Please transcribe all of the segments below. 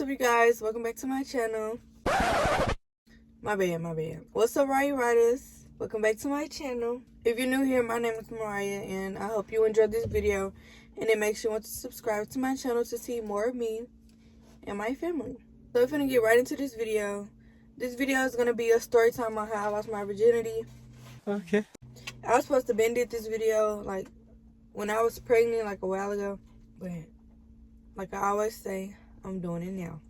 up, you guys? Welcome back to my channel. My bad. What's up, Raya Riders? Welcome back to my channel. If you're new here, my name is Mariah, and I hope you enjoyed this video. And it makes you want to subscribe to my channel to see more of me and my family. So we're gonna get right into this video. This video is gonna be a story time on how I lost my virginity. Okay. I was supposed to been did this video like when I was pregnant, like a while ago, but like I always say, I'm doing it now.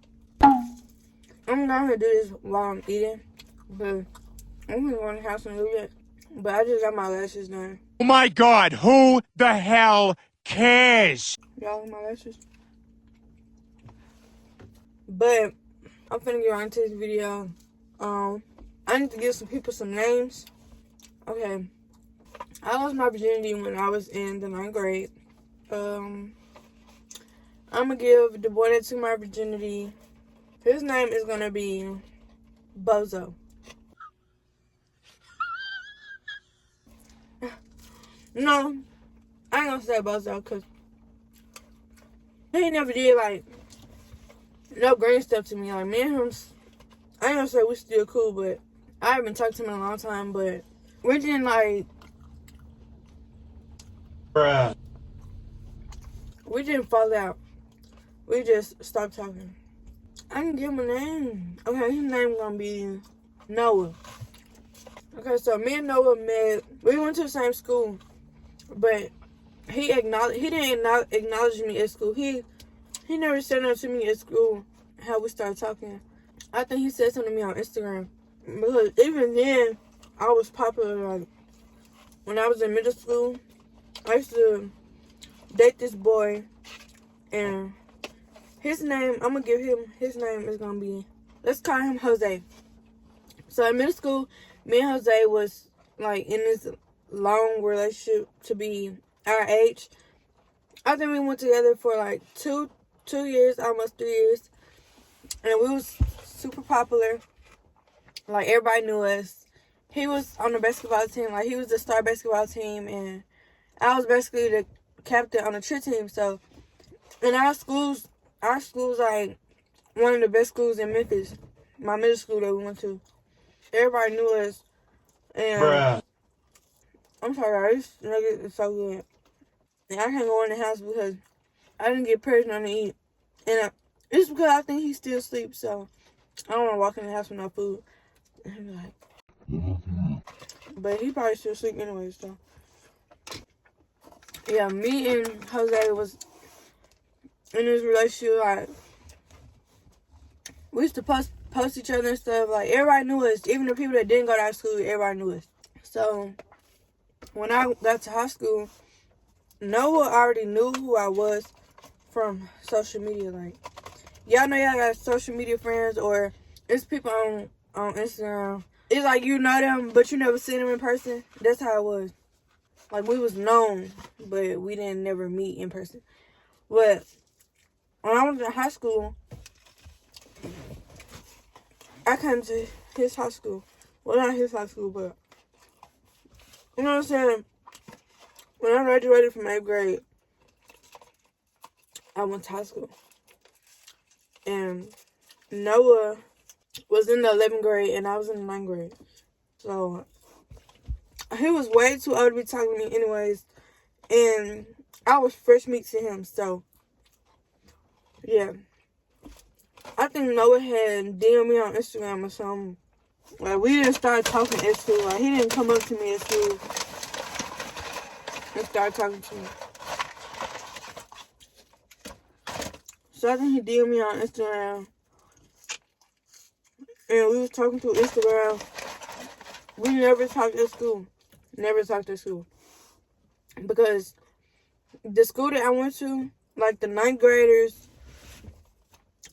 I'm not gonna do this while I'm eating, but I'm gonna go in the house and do it. But I just got my lashes done. Oh my God, who the hell cares? Y'all like my lashes? But I'm finna get right into this video. I need to give some people some names. Okay. I lost my virginity when I was in the 9th grade. I'm gonna give the boy that took my virginity, his name is gonna be Bozo. No, I ain't gonna say Bozo because he never did like no green stuff to me. Like me and him, I ain't gonna say we still cool, but I haven't talked to him in a long time. But we didn't like, Bruh. we didn't fall out. We just stopped talking. I can give him a name. Okay, his name gonna be Noah. Okay, so me and Noah met. We went to the same school, but he didn't acknowledge me at school. He never said nothing to me at school. How we started talking. I think he said something to me on Instagram. Because even then, I was popular. Like when I was in middle school, I used to date this boy, and his name, I'm gonna give him, his name is gonna be, let's call him Jose. So in middle school, me and Jose was like in this long relationship to be our age. I think we went together for like two years, almost 3 years. And we was super popular. Like everybody knew us. He was on the basketball team, like he was the star basketball team, and I was basically the captain on the cheer team. So in our schools like one of the best schools in Memphis. My middle school that we went to. Everybody knew us. And Bruh. I'm sorry, this nugget is so good. And I can't go in the house because I didn't get pregnant to eat. And it's because I think he still sleeps, so I don't want to walk in the house with no food. And he be like, but he probably still sleep anyway, so. Yeah, me and Jose was in this relationship, like, we used to post each other and stuff. Like, everybody knew us. Even the people that didn't go to high school, everybody knew us. So, when I got to high school, Noah already knew who I was from social media. Like, y'all know y'all got social media friends, or it's people on Instagram. It's like you know them, but you never seen them in person. That's how it was. Like, we was known, but we didn't never meet in person. But when I was in high school, I came to his high school. Well, not his high school, but you know what I'm saying? When I graduated from 8th grade, I went to high school. And Noah was in the 11th grade, and I was in the 9th grade. So he was way too old to be talking to me anyways. And I was fresh meat to him, so yeah. I think Noah had DM'd me on Instagram or something. Like, we didn't start talking at school. Like, he didn't come up to me at school and start talking to me. So I think he DM'd me on Instagram. And we was talking through Instagram. We never talked at school. Never talked at school. Because the school that I went to, like the 9th graders,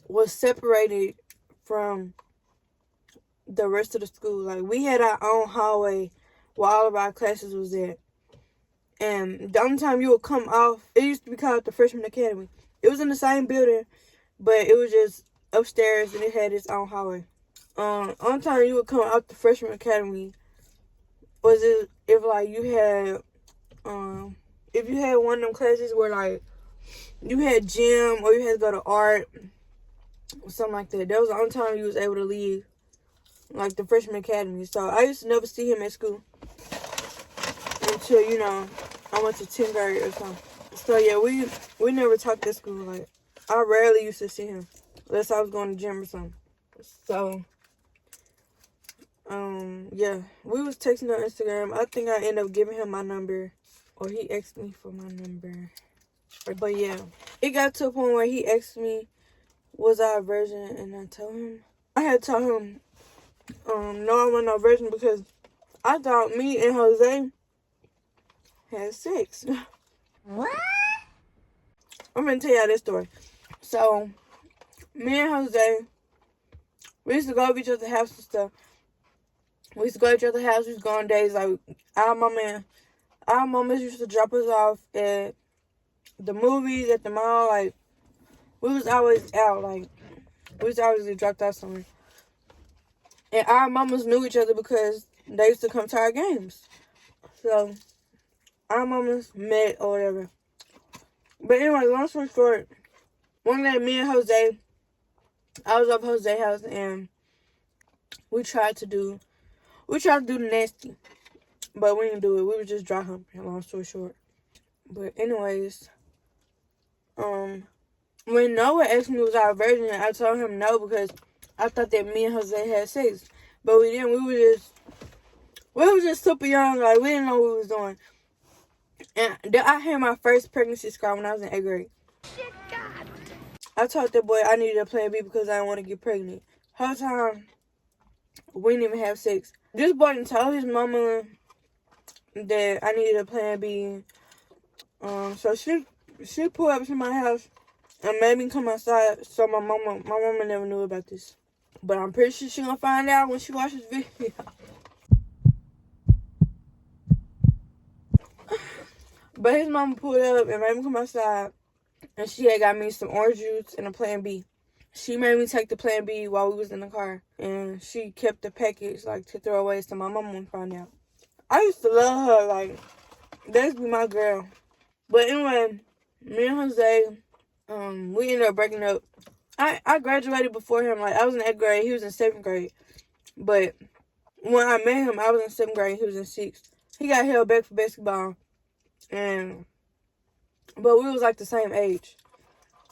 was separated from the rest of the school. Like, we had our own hallway where all of our classes was at. And the only time you would come off, it used to be called the Freshman Academy. It was in the same building, but it was just upstairs and it had its own hallway. Only time you would come out the Freshman Academy was if like you had if you had one of them classes where like you had gym or you had to go to art something like that. That was the only time he was able to leave, like, the freshman academy. So I used to never see him at school until, you know, I went to 10th grade or something. So yeah, we never talked at school. Like, I rarely used to see him unless I was going to gym or something. So yeah, we was texting on Instagram. I think I ended up giving him my number, or he asked me for my number. But yeah, it got to a point where he asked me, was I a virgin? And I told him, I had told him, no, I wasn't a virgin because I thought me and Jose had sex. What? I'm gonna tell y'all this story. So, me and Jose, we used to go to each other's house and stuff. We used to go to each other's house. We used to go on days. Like, our mamas used to drop us off at the movies, at the mall. Like, we was always out. Like, we was always get dropped out somewhere. And our mamas knew each other because they used to come to our games. So, our mamas met or whatever. But anyway, long story short, one day me and Jose, I was up Jose's house and we tried to do the nasty. But we didn't do it. We were just dry humping, long story short. But anyways, when Noah asked me was I a virgin, I told him no because I thought that me and Jose had sex. But we didn't. We were just super young. Like, we didn't know what we was doing. And I had my first pregnancy scar when I was in 8th grade. Shit, God. I told that boy I needed a plan B because I didn't want to get pregnant. Whole time, we didn't even have sex. This boy didn't tell his mama that I needed a plan B. So she pulled up to my house and made me come outside. So my mama never knew about this. But I'm pretty sure she gonna find out when she watches this video. But his mama pulled up and made me come outside. And she had got me some orange juice and a plan B. She made me take the plan B while we was in the car. And she kept the package, like, to throw away so my mama wouldn't find out. I used to love her. Like, that used to be my girl. But anyway, me and Jose, we ended up breaking up. I graduated before him. Like, I was in 8th grade. He was in 7th grade. But when I met him, I was in 7th grade. He was in 6th. He got held back for basketball. But we was like the same age.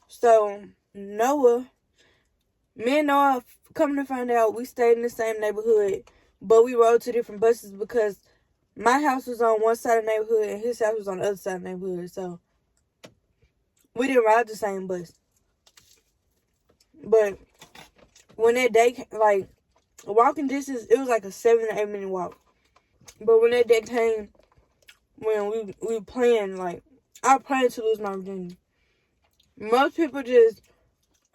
So, me and Noah, coming to find out, we stayed in the same neighborhood. But we rode to different buses because my house was on one side of the neighborhood and his house was on the other side of the neighborhood. So, we didn't ride the same bus. But when that day, like, walking distance, it was like a 7 to 8 minute walk. But when that day came, when we were playing, like, I planned to lose my virginity. Most people just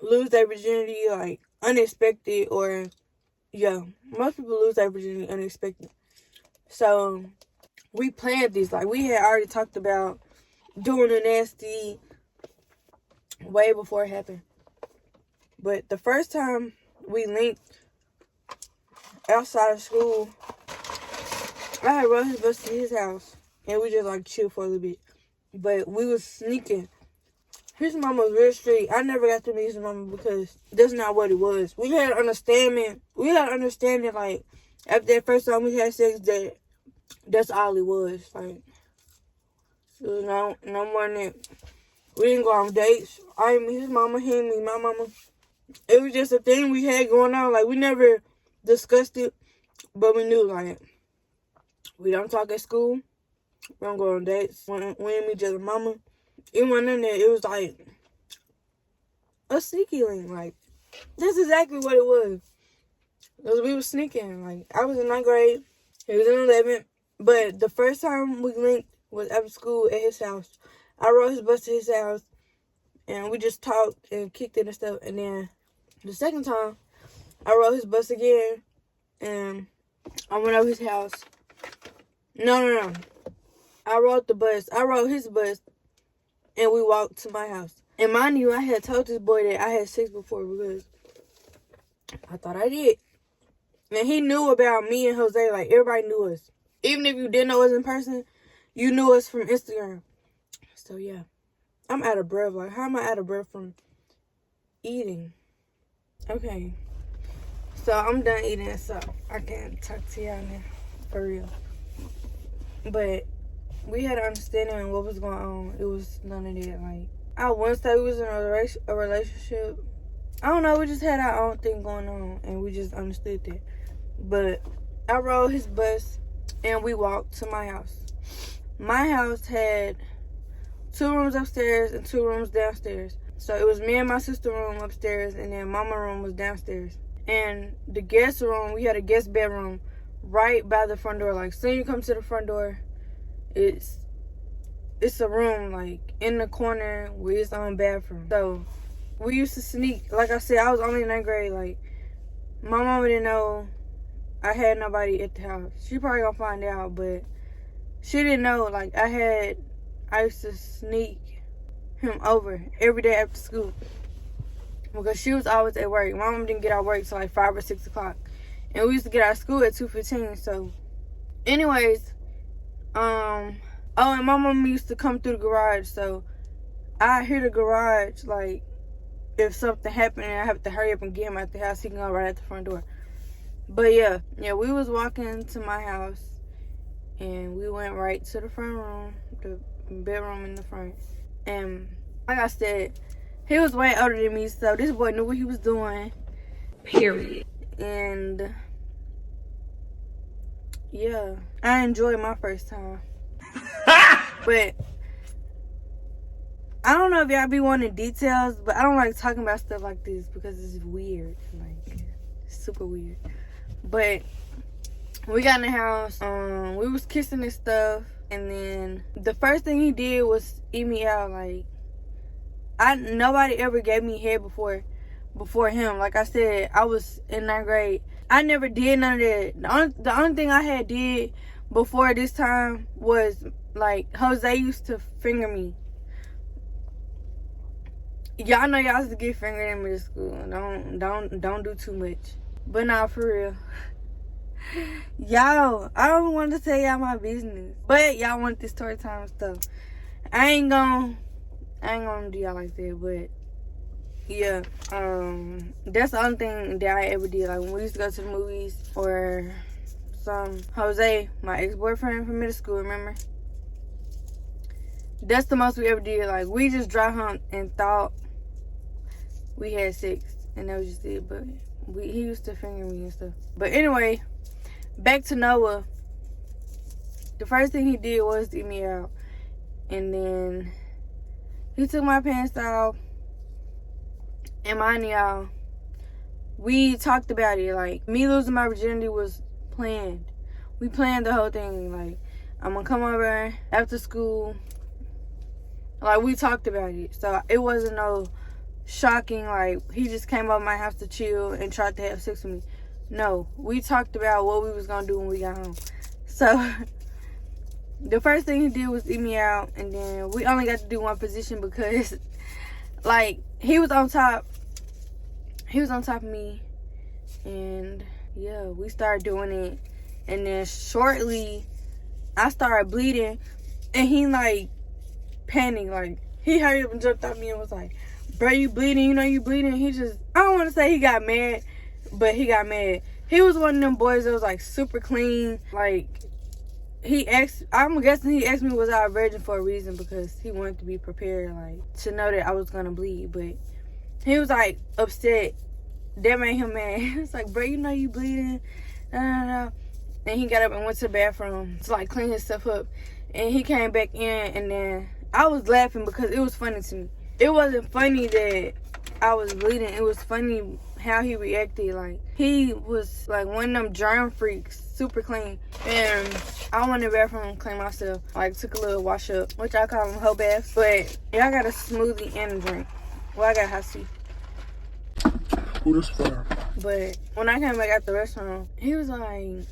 lose their virginity, like, unexpected, or, yeah, most people lose their virginity unexpected. So, we planned this. Like, we had already talked about doing the nasty way before it happened. But the first time we linked outside of school, I had rode his bus to his house, and we just, like, chilled for a little bit. But we was sneaking. His mama was real strict. I never got to meet his mama because that's not what it was. We had understanding. Like, after that first time we had sex, that's all it was. Like, it was no more than that. We didn't go on dates. I didn't meet his mama. He didn't meet my mama. It was just a thing we had going on. Like, we never discussed it, but we knew, like, we don't talk at school. We don't go on dates. We didn't meet each other's mama. It wasn't in there. It was like a sneaky link. Like, that's exactly what it was. Because we were sneaking. Like, I was in 9th grade. He was in 11th. But the first time we linked was after school at his house. I rode his bus to his house. And we just talked and kicked it and stuff. And then the second time, I rode his bus again. And I went over his house. No. I rode his bus, and we walked to my house. And mind you, I had told this boy that I had sex before because I thought I did. And he knew about me and Jose. Like, everybody knew us. Even if you didn't know us in person, you knew us from Instagram. So, yeah. I'm out of breath. Like, how am I out of breath from eating? Okay. So I'm done eating, so I can't talk to y'all now. For real. But we had an understanding of what was going on. It was none of that. Like, I wouldn't say we was in a relationship. I don't know. We just had our own thing going on, and we just understood that. But I rode his bus, and we walked to my house. My house had 2 rooms upstairs and 2 rooms downstairs. So it was me and my sister room upstairs, and then mama room was downstairs. And the guest room, we had a guest bedroom right by the front door. Like, soon you come to the front door, it's a room like in the corner with its own bathroom. So we used to sneak. Like I said, I was only in 9th grade. Like, my mama didn't know I had nobody at the house. She probably gonna find out, but she didn't know. Like, I used to sneak him over every day after school because she was always at work. My mom didn't get out of work till like 5 or 6 o'clock, and we used to get out of school at 2:15. So, anyways, and my mom used to come through the garage, so I hear the garage. Like, if something happened and I have to hurry up and get him out the house, he can go right at the front door. But yeah, we was walking to my house, and we went right to the front room, the bedroom in the front. And like I said, he was way older than me, so this boy knew what he was doing. Period. And yeah, I enjoyed my first time. But I don't know if y'all be wanting details, but I don't like talking about stuff like this because it's weird. Like, super weird. But we got in the house, we was kissing and stuff, and then the first thing he did was eat me out. Like, nobody ever gave me head before him. Like I said, I was in 9th grade. I never did none of that. The only thing I had did before this time was, like, Jose used to finger me. Y'all know y'all used to get fingered in middle school. Don't do too much. But nah, for real. Y'all, I don't want to tell y'all my business, but y'all want this story time stuff. I ain't gonna do y'all like that, but yeah, that's the only thing that I ever did. Like, when we used to go to the movies or Jose, my ex-boyfriend from middle school, remember? That's the most we ever did. Like, we just dry humped and thought we had sex, and that was just it. But he used to finger me and stuff. But anyway, back to Noah. The first thing he did was to eat me out, and then he took my pants off. And mind y'all, we talked about it. Like, me losing my virginity was planned. We planned the whole thing. Like, I'm gonna come over after school. Like, we talked about it. So it wasn't no shocking, like, he just came over my house to chill and tried to have sex with me. No, we talked about what we was gonna do when we got home. So the first thing he did was eat me out, and then we only got to do one position because, like, he was on top of me, and yeah, we started doing it. And then shortly I started bleeding, and he, like, panicked. Like, he hurried up and jumped on me and was like, "Bro, you bleeding, you know you bleeding." He just, I don't want to say he got mad, but he got mad. He was one of them boys that was, like, super clean. Like, I'm guessing he asked me was I a virgin for a reason, because he wanted to be prepared, like, to know that I was gonna bleed. But he was, like, upset. That made him mad. He was like, "Bro, you know you bleeding." No. And he got up and went to the bathroom to, like, clean his stuff up. And he came back in, and then I was laughing because it was funny to me. It wasn't funny that I was bleeding. It was funny how he reacted. Like, he was like one of them germ freaks, super clean. And I went in the bathroom and cleaned myself. Like, took a little wash up, which I call them hoe baths. But yeah, I got a smoothie and a drink. Well, I got hot tea. Ooh, that's fire. But when I came back out the restaurant, he was like,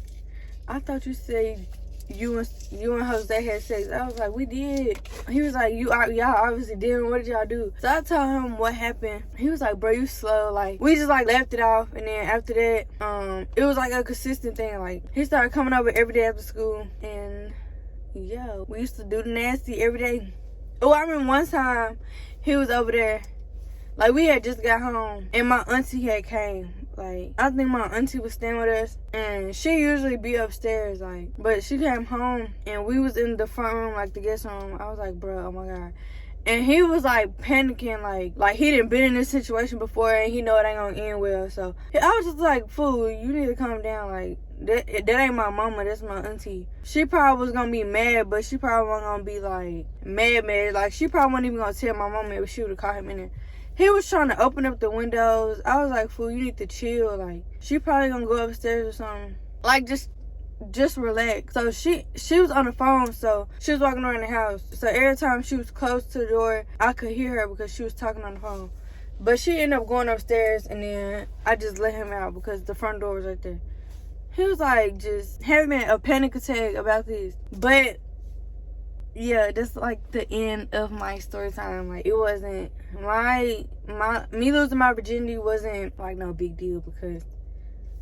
"I thought you said you and Jose had sex." I was like, "We did." He was like, y'all obviously didn't. What did y'all do?" So I told him what happened. He was like, "Bro, you slow." Like, we just, like, left it off. And then after that, it was like a consistent thing. Like, he started coming over every day after school, and yeah, we used to do the nasty every day. Oh, I remember one time he was over there Like, we had just got home, and my auntie had came. Like, I think my auntie was staying with us, and she usually be upstairs, like, but she came home, and we was in the front room, like, the guest room. I was like, bro, oh my God. And he was, like, panicking, like he didn't been in this situation before, and he know it ain't gonna end well. So, I was just like, fool, you need to calm down. Like, that ain't my mama, that's my auntie. She probably was gonna be mad, but she probably wasn't gonna be, like, mad. Like, she probably wasn't even gonna tell my mama if she would've caught him in there. He was trying to open up the windows. I was like, fool, you need to chill. Like, she probably gonna go upstairs or something. Like, just relax. So she was on the phone, so she was walking around the house. So every time she was close to the door, I could hear her because she was talking on the phone. But she ended up going upstairs, and then I just let him out because the front door was right there. He was like just having a panic attack about this. But yeah, that's like the end of my story time. Like, it wasn't me losing my virginity wasn't like no big deal because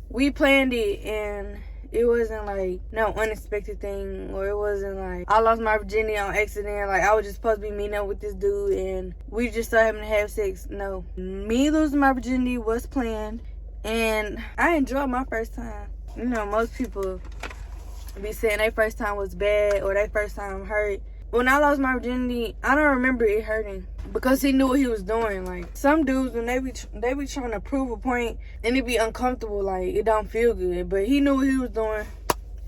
we planned it, and it wasn't like no unexpected thing, or it wasn't like I lost my virginity on accident. Like, I was just supposed to be meeting up with this dude and we just started having to have sex. No, me losing my virginity was planned, and I enjoyed my first time. You know, most people be saying their first time was bad or their first time hurt. When I lost my virginity, I don't remember it hurting because he knew what he was doing. Like, some dudes, when they be trying to prove a point and it be uncomfortable, like, it don't feel good. But he knew what he was doing.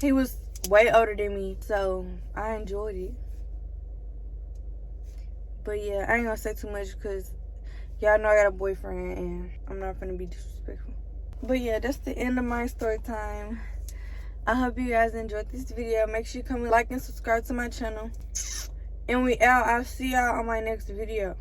He was way older than me, so I enjoyed it. But yeah, I ain't gonna say too much because y'all know I got a boyfriend and I'm not gonna be disrespectful. But yeah, that's the end of my story time. I hope you guys enjoyed this video. Make sure you come and like and subscribe to my channel. And we out. I'll see y'all on my next video.